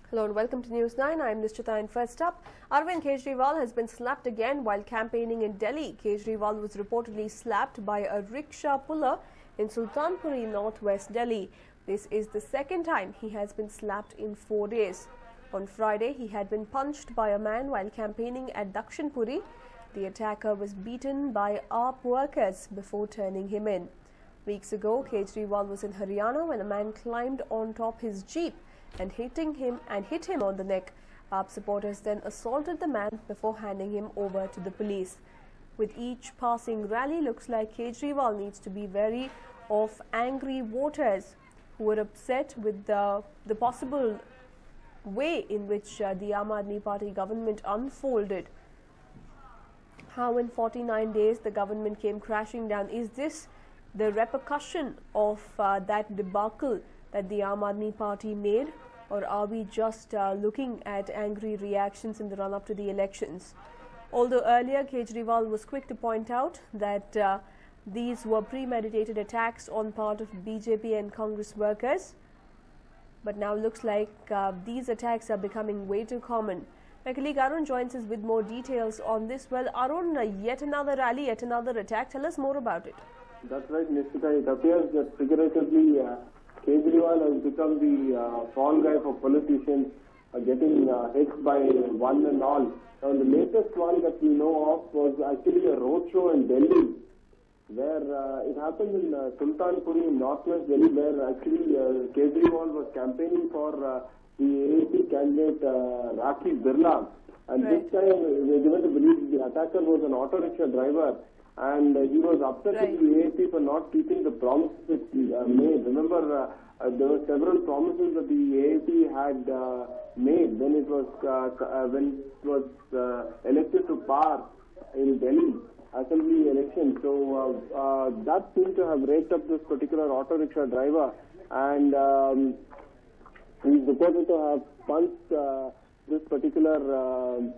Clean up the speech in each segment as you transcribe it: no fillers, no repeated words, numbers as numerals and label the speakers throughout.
Speaker 1: Hello and welcome to News 9. I'm Nishchita, and first up, Arvind Kejriwal has been slapped again while campaigning in Delhi. Kejriwal was reportedly slapped by a rickshaw puller in Sultanpuri, northwest Delhi. This is the second time he has been slapped in 4 days. On Friday, he had been punched by a man while campaigning at Dakshinpuri. The attacker was beaten by AAP workers before turning him in. Weeks ago, Kejriwal was in Haryana when a man climbed on top his jeep and hit him on the neck. AAP supporters then assaulted the man before handing him over to the police. With each passing rally, looks like Kejriwal needs to be wary of angry voters who were upset with the possible way in which the Aam Aadmi Party government unfolded. How in 49 days the government came crashing down. Is this the repercussion of that debacle that the Aam Aadmi Party made, or are we just looking at angry reactions in the run-up to the elections? Although earlier Kejriwal was quick to point out that these were premeditated attacks on part of BJP and Congress workers, but now looks like these attacks are becoming way too common. My colleague Arun joins us with more details on this. Well, Arun, yet another rally, yet another attack. Tell us more about it.
Speaker 2: That's right, Nishchita. It appears that figuratively Kejriwal has become the fall guy for politicians, getting hit by one and all. Now, the latest one that we know of was actually a roadshow in Delhi, where it happened in Sultanpuri in northwest Delhi, where actually Kejriwal was campaigning for the AAP candidate Rakhi Birla. And this time, we are given to believe the attacker was an auto rickshaw driver, and he was upset with the AAP for not keeping the promises made. Remember, there were several promises that the AAP had made when it was elected to power in Delhi Assembly election. So that seemed to have raked up this particular auto rickshaw driver, and he's reported to have punched this particular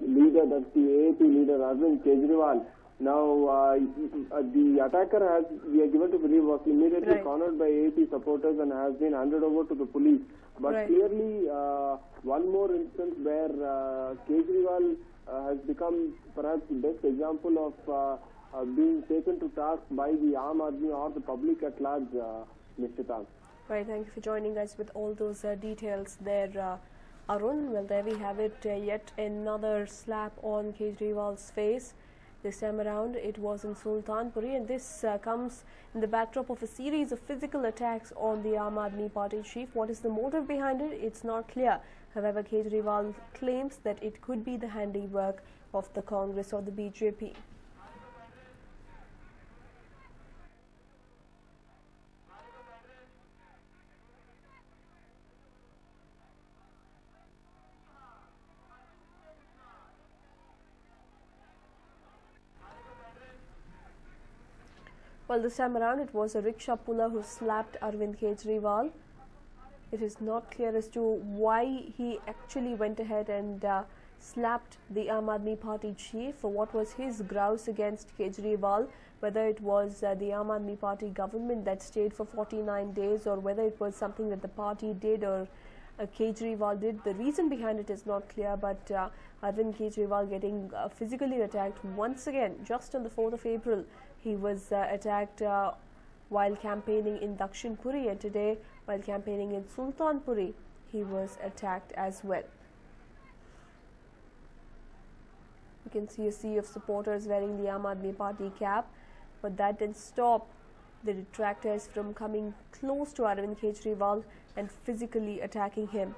Speaker 2: leader, that's the AAP leader Arvind Kejriwal. Now, the attacker has, we are given to believe, was immediately cornered by AAP supporters and has been handed over to the police. But clearly, one more instance where Kejriwal has become perhaps the best example of being taken to task by the Aam Aadmi or the public at large, Nishchita.
Speaker 1: Right, thank you for joining us with all those details there, Arun. Well, there we have it, yet another slap on Kejriwal's face. This time around, it was in Sultanpuri, and this comes in the backdrop of a series of physical attacks on the Aam Aadmi Party chief. What is the motive behind it? It's not clear. However, Kejriwal claims that it could be the handiwork of the Congress or the BJP. Well, this time around, it was a rickshaw puller who slapped Arvind Kejriwal. It is not clear as to why he actually went ahead and slapped the Aam Aadmi Party chief. What was his grouse against Kejriwal, whether it was the Aam Aadmi Party government that stayed for 49 days, or whether it was something that the party did or Kejriwal did. The reason behind it is not clear, but Arvind Kejriwal getting physically attacked once again. Just on the 4th of April, he was attacked while campaigning in Dakshinpuri, and today, while campaigning in Sultanpuri, he was attacked as well. You can see a sea of supporters wearing the Aam Aadmi Party cap, but that didn't stop the detractors from coming close to Arvind Kejriwal and physically attacking him.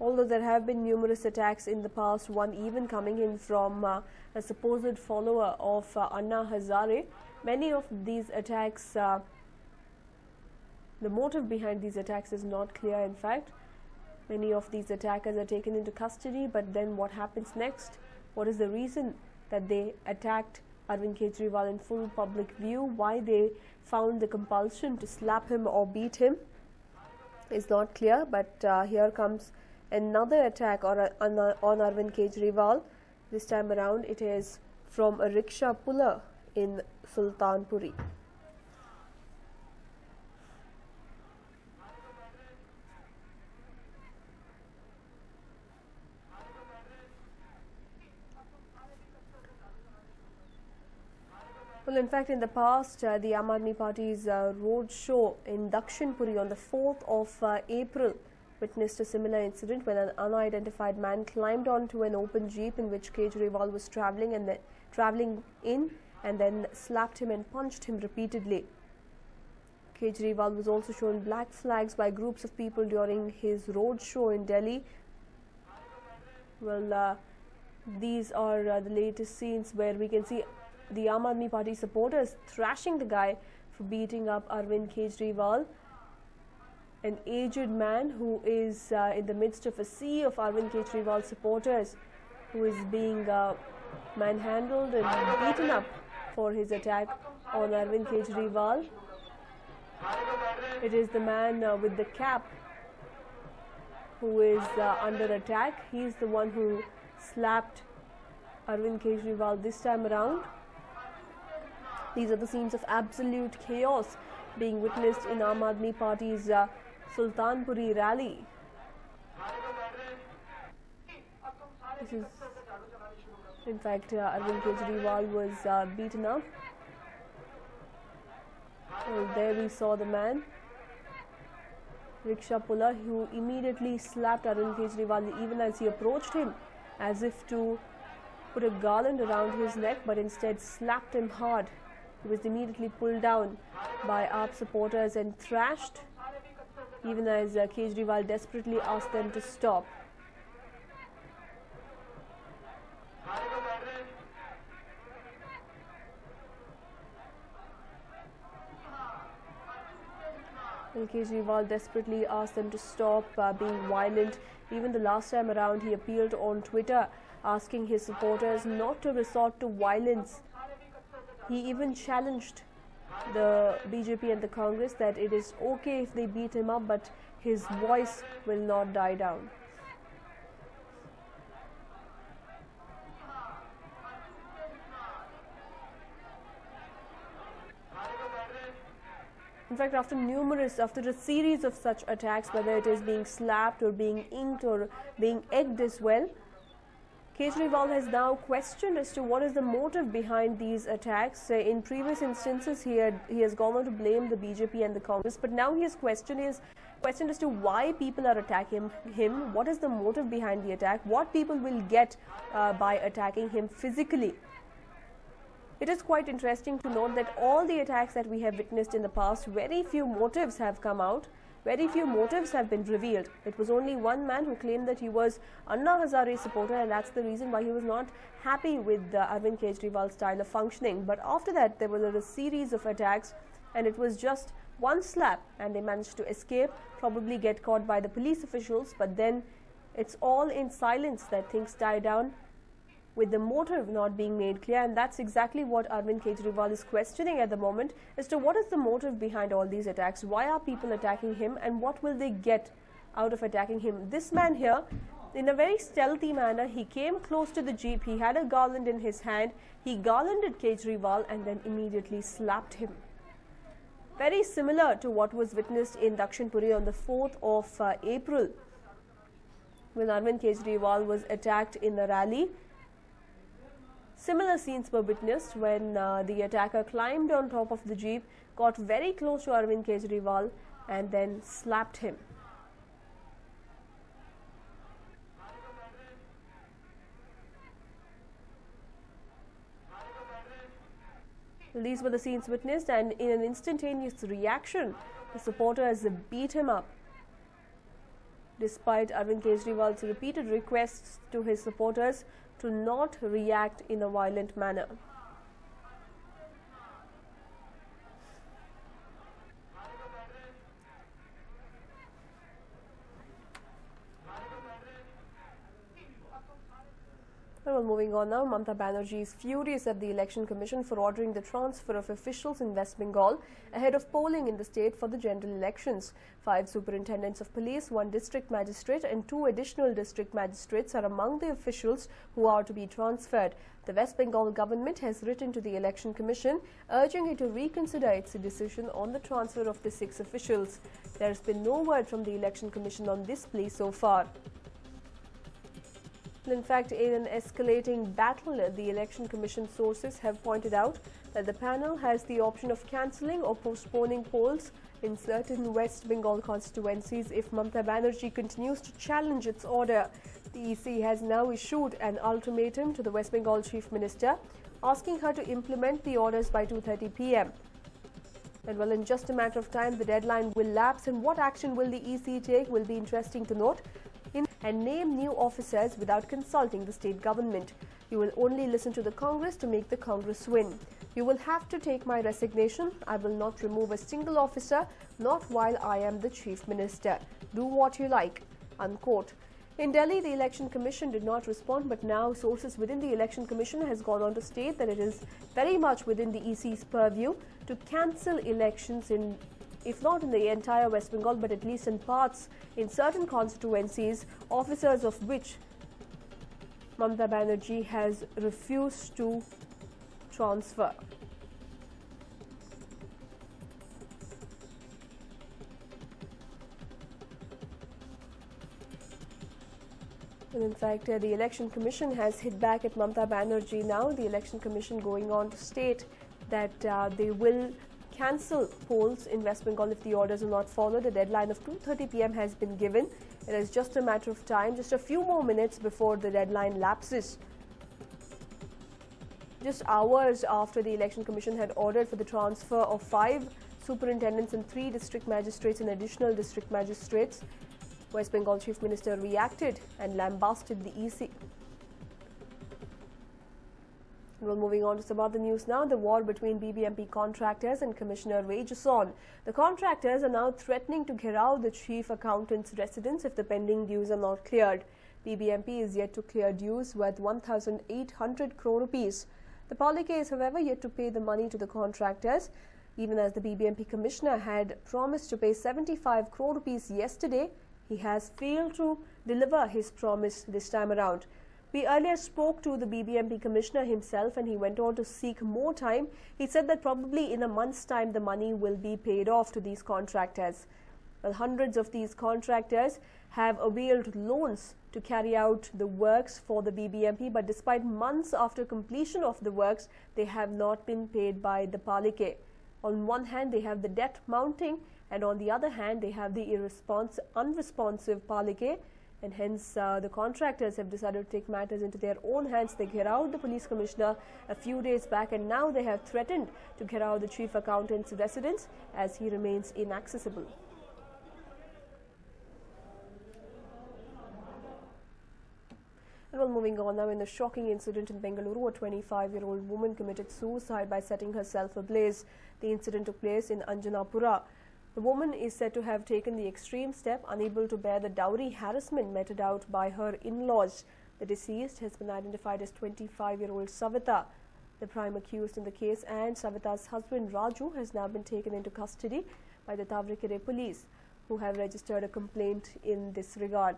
Speaker 1: Although there have been numerous attacks in the past, one even coming in from a supposed follower of Anna Hazare, many of these attacks, the motive behind these attacks is not clear. In fact, many of these attackers are taken into custody, but then what happens next? What is the reason that they attacked Arvind Kejriwal in full public view? Why they found the compulsion to slap him or beat him is not clear, but here comes another attack on Arvind Kejriwal. This time around, it is from a rickshaw puller in Sultanpuri. Well, in fact, in the past, the Aam Aadmi Party's road show in Dakshinpuri on the 4th of April witnessed a similar incident when an unidentified man climbed onto an open jeep in which Kejriwal was travelling in and then slapped him and punched him repeatedly. Kejriwal was also shown black flags by groups of people during his road show in Delhi. Well, these are the latest scenes where we can see the Aam Aadmi Party supporters thrashing the guy for beating up Arvind Kejriwal, an aged man who is in the midst of a sea of Arvind Kejriwal supporters, who is being manhandled and beaten up for his attack on Arvind Kejriwal. It is the man with the cap who is under attack. He is the one who slapped Arvind Kejriwal this time around. These are the scenes of absolute chaos being witnessed in Aam Aadmi Party's Sultanpuri rally. This is, in fact, Arvind Kejriwal was beaten up. Well, there we saw the man, rickshaw puller, who immediately slapped Arvind Kejriwal even as he approached him, as if to put a garland around his neck, but instead slapped him hard. He was immediately pulled down by AAP supporters and thrashed, even as Kejriwal desperately asked them to stop. And Kejriwal desperately asked them to stop being violent. Even the last time around, he appealed on Twitter, asking his supporters not to resort to violence. He even challenged the BJP and the Congress that it is okay if they beat him up, but his voice will not die down. In fact, after a series of such attacks, whether it is being slapped or being inked or being egged as well, Kejriwal has now questioned as to what is the motive behind these attacks. In previous instances, he has gone on to blame the BJP and the Congress, but now he has questioned as to why people are attacking him, what is the motive behind the attack, what people will get by attacking him physically. It is quite interesting to note that all the attacks that we have witnessed in the past, very few motives have come out. Very few motives have been revealed. It was only one man who claimed that he was Anna Hazare's supporter, and that's the reason why he was not happy with Arvind Kejriwal's style of functioning. But after that, there was a series of attacks, and it was just one slap, and they managed to escape, probably get caught by the police officials. But then it's all in silence that things die down, with the motive not being made clear, and that's exactly what Arvind Kejriwal is questioning at the moment, as to what is the motive behind all these attacks, why are people attacking him, and what will they get out of attacking him. This man here, in a very stealthy manner, he came close to the jeep, he had a garland in his hand, he garlanded Kejriwal and then immediately slapped him. Very similar to what was witnessed in Dakshinpuri on the 4th of April, when Arvind Kejriwal was attacked in the rally. Similar scenes were witnessed when the attacker climbed on top of the jeep, got very close to Arvind Kejriwal and then slapped him. These were the scenes witnessed, and in an instantaneous reaction, the supporters beat him up. Despite Arvind Kejriwal's repeated requests to his supporters to not react in a violent manner. Well, moving on now, Mamata Banerjee is furious at the Election Commission for ordering the transfer of officials in West Bengal ahead of polling in the state for the general elections. 5 superintendents of police, 1 district magistrate and 2 additional district magistrates are among the officials who are to be transferred. The West Bengal government has written to the Election Commission urging it to reconsider its decision on the transfer of the 6 officials. There has been no word from the Election Commission on this plea so far. In fact, in an escalating battle, the Election Commission sources have pointed out that the panel has the option of cancelling or postponing polls in certain West Bengal constituencies if Mamata Banerjee continues to challenge its order. The EC has now issued an ultimatum to the West Bengal Chief Minister, asking her to implement the orders by 2:30 p.m. And well, in just a matter of time, the deadline will lapse, and what action will the EC take will be interesting to note. And name new officers without consulting the state government. You will only listen to the Congress to make the Congress win. You will have to take my resignation. I will not remove a single officer, not while I am the Chief Minister. Do what you like, unquote. In Delhi, the Election Commission did not respond, but now sources within the Election Commission has gone on to state that it is very much within the EC's purview to cancel elections in, if not in the entire West Bengal, but at least in parts, in certain constituencies, officers of which Mamata Banerjee has refused to transfer. And in fact, the Election Commission has hit back at Mamata Banerjee now. The Election Commission going on to state that they will cancel polls in West Bengal if the orders are not followed. A deadline of 2:30 p.m. has been given. It is just a matter of time, just a few more minutes before the deadline lapses. Just hours after the Election Commission had ordered for the transfer of 5 superintendents and 3 district magistrates and additional district magistrates, West Bengal Chief Minister reacted and lambasted the EC. Well, moving on to some other news now. The war between BBMP contractors and Commissioner rages on. The contractors are now threatening to gherav the chief accountant's residence if the pending dues are not cleared. BBMP is yet to clear dues worth 1,800 crore rupees. The Palike is, however, yet to pay the money to the contractors, even as the BBMP commissioner had promised to pay 75 crore rupees yesterday. He has failed to deliver his promise this time around. We earlier spoke to the BBMP commissioner himself, and he went on to seek more time. He said that probably in a month's time the money will be paid off to these contractors. Well, hundreds of these contractors have availed loans to carry out the works for the BBMP, but despite months after completion of the works, they have not been paid by the Palike. On one hand, they have the debt mounting, and on the other hand, they have the unresponsive Palike. And hence, the contractors have decided to take matters into their own hands. They gherav the police commissioner a few days back, and now they have threatened to gherav the chief accountant's residence as he remains inaccessible. And well, moving on now, in a shocking incident in Bengaluru, a 25-year-old woman committed suicide by setting herself ablaze. The incident took place in Anjanapura. The woman is said to have taken the extreme step, unable to bear the dowry harassment meted out by her in-laws. The deceased has been identified as 25-year-old Savita, the prime accused in the case, and Savita's husband Raju has now been taken into custody by the Tavrikere police, who have registered a complaint in this regard.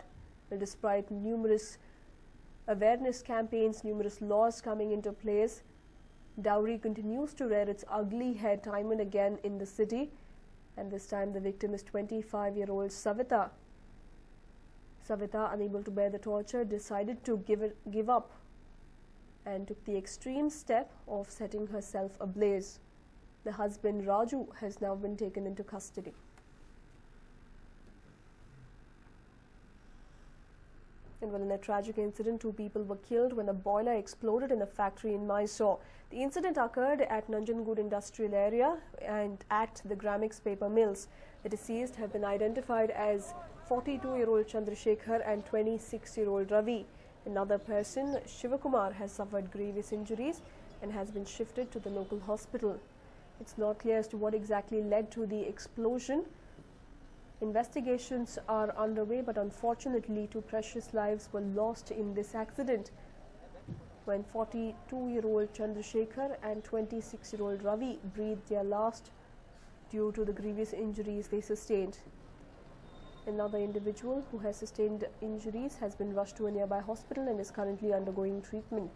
Speaker 1: Well, despite numerous awareness campaigns, numerous laws coming into place, dowry continues to rear its ugly head time and again in the city. And this time the victim is 25-year-old Savita. Savita, unable to bear the torture, decided to give up and took the extreme step of setting herself ablaze. The husband Raju has now been taken into custody. And well, in a tragic incident, 2 people were killed when a boiler exploded in a factory in Mysore. The incident occurred at Nanjangud industrial area and at the Gramex paper mills. The deceased have been identified as 42-year-old Chandrasekhar and 26-year-old Ravi. Another person, Shivakumar, has suffered grievous injuries and has been shifted to the local hospital. It's not clear as to what exactly led to the explosion. Investigations are underway, but unfortunately 2 precious lives were lost in this accident when 42-year-old Chandrasekhar and 26-year-old Ravi breathed their last due to the grievous injuries they sustained. Another individual who has sustained injuries has been rushed to a nearby hospital and is currently undergoing treatment.